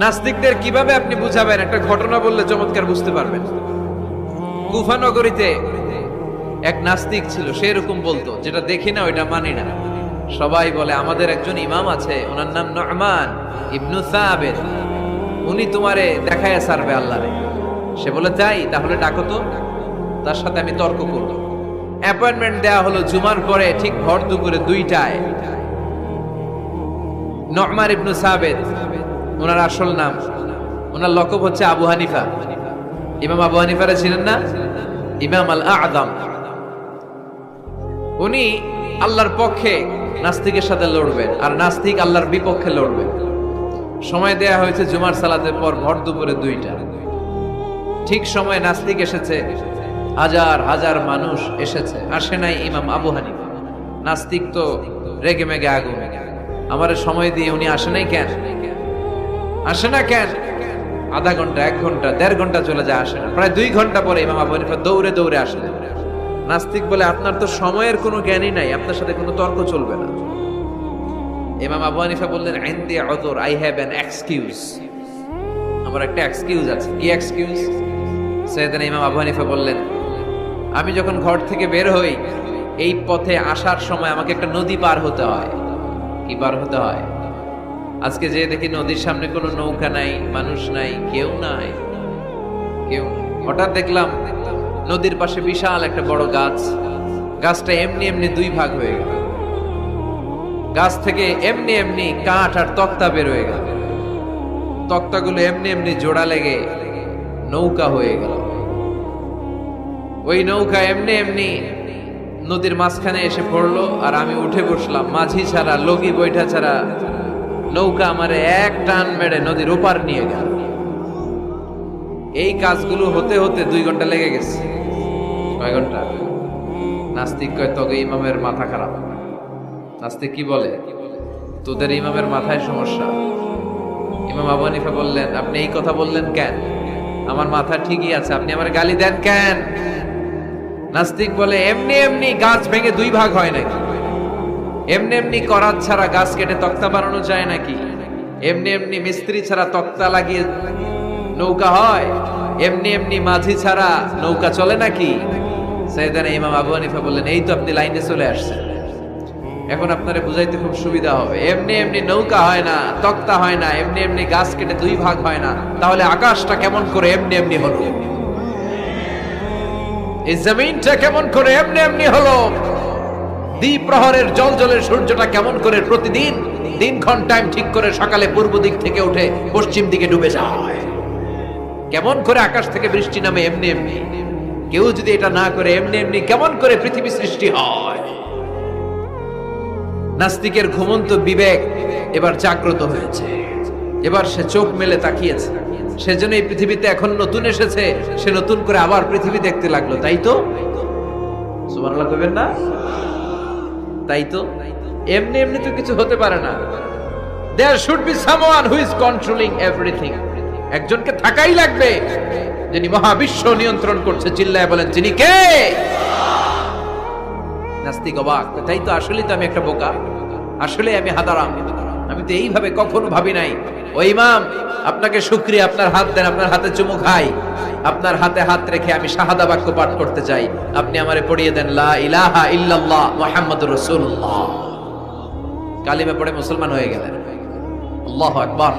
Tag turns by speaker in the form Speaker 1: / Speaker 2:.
Speaker 1: নাস্তিকদের কিভাবে আপনি বুঝাবেন? একটা ঘটনা বললে চমৎকার বুঝতে পারবেন। কুফা নগরীতে এক নাস্তিক ছিল, সে এরকম বলতো, যেটা দেখি না ওইটা মানি না। সবাই বলে আমাদের একজন ইমাম আছে, ওনার নাম নু'মান ইবনু সাবিত, উনি তোমারে দেখায় ছাড়বে আল্লাহরে। সে বলে তাই, তাহলে ডাকো তো, তার সাথে আমি তর্ক করব। অ্যাপয়েন্টমেন্ট দেওয়া হলো জুমার পরে ঠিক ভর দুপুরে 2টায়। নু'মান ইবনু সাবিত ওনার আসল নাম, ওনার লকব হচ্ছে আবু হানিফা। ইমাম আবু হানিফারা ছিলেন না, ইমাম আল আযম। উনি আল্লাহর পক্ষে নাস্তিকের সাথে লড়বেন, আর নাস্তিক আল্লাহর বিপক্ষে লড়বেন। সময় দেয়া হয়েছে জুমার সালাতের পর ভর দুপুরে 2টা। ঠিক সময় নাস্তিক এসেছে, হাজার হাজার মানুষ এসেছে, আসে নাই ইমাম আবু হানিফা। নাস্তিক তো রেগে মেগে আগুন, আমার সময় দিয়ে উনি আসে নাই কেন, আসে না কেন? আধা ঘন্টা, 1 ঘন্টা, 1.5 ঘন্টা চলে যায়, আসে না। প্রায় 2 ঘন্টা পরে ইমাম আবু হানিফা দৌড়ে দৌড়ে আসলেন। নাস্তিক বলে আপনার তো সময়ের কোনো জ্ঞানই নাই, আপনার সাথে কোনো তর্ক চলবে না। ইমাম আবু হানিফা বললেন ইনদি উযর, আই হ্যাভ অ্যান এক্সকিউজ, আমার একটা এক্সকিউজ আছে। কি এক্সকিউজ? সাইয়েদনা ইমাম আবু হানিফা বললেন, আমি যখন ঘর থেকে বের হই, এই পথে আসার সময় আমাকে একটা নদী পার হতে হয়। কি পার হতে হয়? আজকে যে দেখি নদীর সামনে কোনো নৌকা নাই, মানুষ নাই, কেউ নাই, কেউ। হঠাৎ দেখলাম নদীর পাশে বিশাল একটা বড় গাছ, গাছটা এমনি এমনি 2 ভাগ হয়ে গেল। গাছ থেকে এমনি এমনি কাঠ আর তক্তা বের হয়ে গেল, তক্তাগুলো এমনি এমনি জোড়া লেগে নৌকা হয়ে গেল। ওই নৌকা এমনি এমনি নদীর মাঝখানে এসে পড়লো, আর আমি উঠে বসলাম। মাঝি ছাড়া, লগি বৈঠা ছাড়া নৌকা আমারে এক টান মেরে নদীর ওপার নিয়ে গেল। এই কাজগুলো হতে হতে 2 ঘন্টা লেগে গেছে। 6 ঘন্টা। নাস্তিক কয় তোকে ইমামের মাথা খারাপ। নাস্তিক কি বলে? তোদের ইমামের মাথায় সমস্যা। ইমাম আবু হানিফা বললেন, আপনি এই কথা বললেন কেন? আমার মাথা ঠিকই আছে, আপনি আমার গালি দেন কেন? নাস্তিক বলে এমনি এমনি গাছ ভেঙে 2 ভাগ হয় নাকি? এমনি এমনি করাত ছাড়া গাছ কেটে তক্তা বানানো যায় নাকি? এমনি এমনি মিস্ত্রি ছাড়া তক্তা লাগিয়ে নৌকা হয়? এমনি এমনি মাঝি ছাড়া নৌকা চলে নাকি? সাইয়েদনা ইমাম আবু হানিফা বললেন, এই তো আপনি লাইনে চলে আসছেন, এখন আপনারে বুঝাইতে খুব সুবিধা হবে। এমনি এমনি নৌকা হয় না, তক্তা হয় না, এমনি এমনি গাছ কেটে 2 ভাগ হয় না, তাহলে আকাশটা কেমন করে এমনি এমনি হলো? এই জমিনটা কেমন করে এমনি এমনি হলো? দ্বিপ্রহরের জলজলের সূর্যটা কেমন করে প্রতিদিন দিনক্ষণ টাইম ঠিক করে সকালে পূর্ব দিক থেকে উঠে পশ্চিম দিকে ডুবে যায়? কেমন করে আকাশ থেকে বৃষ্টি নামে এমনি এমনি? কেউ যদি এটা না করে এমনি এমনি কেমন করে পৃথিবী সৃষ্টি হয়? নাস্তিকের ঘুমন্ত বিবেক এবার জাগ্রত হয়েছে, এবার সে চোখ মেলে তাকিয়েছে। সেজন্য এই পৃথিবীতে এখন নতুন এসেছে, সে নতুন করে আবার পৃথিবী দেখতে লাগলো। তাই তো? সুবহানাল্লাহ কইবেন না? তাই তো? এমনি এমনি তো কিছু হতে পারে না। There should be someone who is controlling everything. একজনকে থাকাই লাগবে যিনি মহাবিশ্ব নিয়ন্ত্রণ করছে। চিল্লায় বলেন, যিনি কে? নাস্তিক অবাক, তাই তো, আসলেই তো আমি একটা বোকা, আসলে আমি হাদারাম, আমি তো এইভাবে কখনো ভাবি নাই। ও ইমাম, আপনাকে শুকরিয়া, আপনার হাত দেন, আপনার হাতে চুমু খাই, আপনার হাতে হাত রেখে আমি শাহাদা বাক্য পাঠ করতে চাই, আপনি আমারে পড়িয়ে দেন লা ইলাহা ইল্লাল্লাহ মুহাম্মাদুর রাসূলুল্লাহ। কালিমা পড়ে মুসলমান হয়ে গেলেন। আল্লাহু আকবার।